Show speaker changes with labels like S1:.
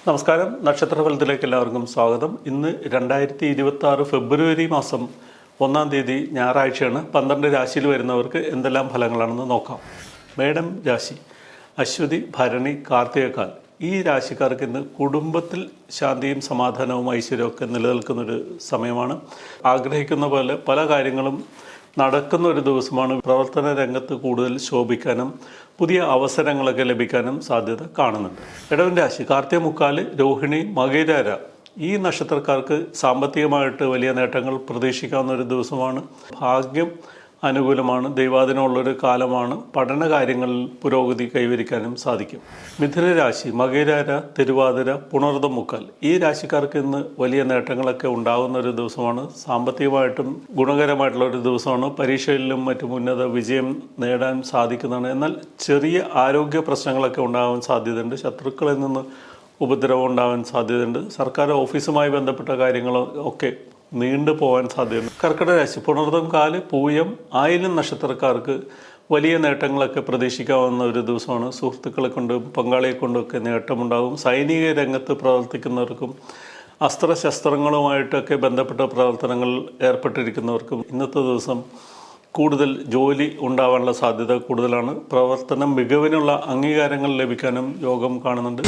S1: നമസ്കാരം. നക്ഷത്രഫലത്തിലേക്ക് എല്ലാവർക്കും സ്വാഗതം. ഇന്ന് 2026 ഫെബ്രുവരി മാസം 1-ാം തീയതി ഞായറാഴ്ചയാണ്. 12 രാശിയിൽ വരുന്നവർക്ക് എന്തെല്ലാം ഫലങ്ങളാണെന്ന് നോക്കാം. മേടം രാശി, അശ്വതി, ഭരണി, കാർത്തികക്കാൽ ഈ രാശിക്കാർക്ക് ഇന്ന് കുടുംബത്തിൽ ശാന്തിയും സമാധാനവും ഐശ്വര്യമൊക്കെ നിലനിൽക്കുന്നൊരു സമയമാണ്. ആഗ്രഹിക്കുന്ന പോലെ പല കാര്യങ്ങളും നടക്കുന്ന ഒരു ദിവസമാണ്. പ്രവർത്തന രംഗത്ത് കൂടുതൽ ശോഭിക്കാനും പുതിയ അവസരങ്ങളൊക്കെ ലഭിക്കാനും സാധ്യത കാണുന്നുണ്ട്. ഇടവൻ രാശി, കാർത്തിക മുക്കാല്, രോഹിണി, മകയിര ഈ നക്ഷത്രക്കാർക്ക് സാമ്പത്തികമായിട്ട് വലിയ നേട്ടങ്ങൾ പ്രതീക്ഷിക്കാവുന്ന ഒരു ദിവസമാണ്. ഭാഗ്യം അനുകൂലമാണ്. ദൈവാധീനമുള്ളൊരു കാലമാണ്. പഠന കാര്യങ്ങളിൽ പുരോഗതി കൈവരിക്കാനും സാധിക്കും. മിഥുന രാശി, മകയിര, തിരുവാതിര, പുണർദം മുക്കാൽ ഈ രാശിക്കാർക്ക് ഇന്ന് വലിയ നേട്ടങ്ങളൊക്കെ ഉണ്ടാകുന്ന ഒരു ദിവസമാണ്. സാമ്പത്തികമായിട്ടും ഗുണകരമായിട്ടുള്ള ഒരു ദിവസമാണ്. പരീക്ഷയിലും മറ്റും ഉന്നത വിജയം നേടാൻ സാധിക്കുന്നതാണ്. എന്നാൽ ചെറിയ ആരോഗ്യ പ്രശ്നങ്ങളൊക്കെ ഉണ്ടാകാൻ സാധ്യതയുണ്ട്. ശത്രുക്കളിൽ നിന്ന് ഉപദ്രവം ഉണ്ടാകാൻ സാധ്യതയുണ്ട്. സർക്കാർ ഓഫീസുമായി ബന്ധപ്പെട്ട കാര്യങ്ങൾ ഒക്കെ നീണ്ടു പോകാൻ സാധ്യതയുണ്ട്. കർക്കിടക രാശി, പുണർദം കാല്, പൂയം, ആയില്യം നക്ഷത്രക്കാർക്ക് വലിയ നേട്ടങ്ങളൊക്കെ പ്രതീക്ഷിക്കാവുന്ന ഒരു ദിവസമാണ്. സുഹൃത്തുക്കളെ കൊണ്ടും പങ്കാളിയെ കൊണ്ടൊക്കെ നേട്ടമുണ്ടാകും. സൈനിക രംഗത്ത് പ്രവർത്തിക്കുന്നവർക്കും അസ്ത്രശസ്ത്രങ്ങളുമായിട്ടൊക്കെ ബന്ധപ്പെട്ട പ്രവർത്തനങ്ങളിൽ ഏർപ്പെട്ടിരിക്കുന്നവർക്കും ഇന്നത്തെ ദിവസം കൂടുതൽ ജോലി ഉണ്ടാവാനുള്ള സാധ്യത കൂടുതലാണ്. പ്രവർത്തനം മികവിനുള്ള അംഗീകാരങ്ങൾ ലഭിക്കാനും യോഗം കാണുന്നുണ്ട്.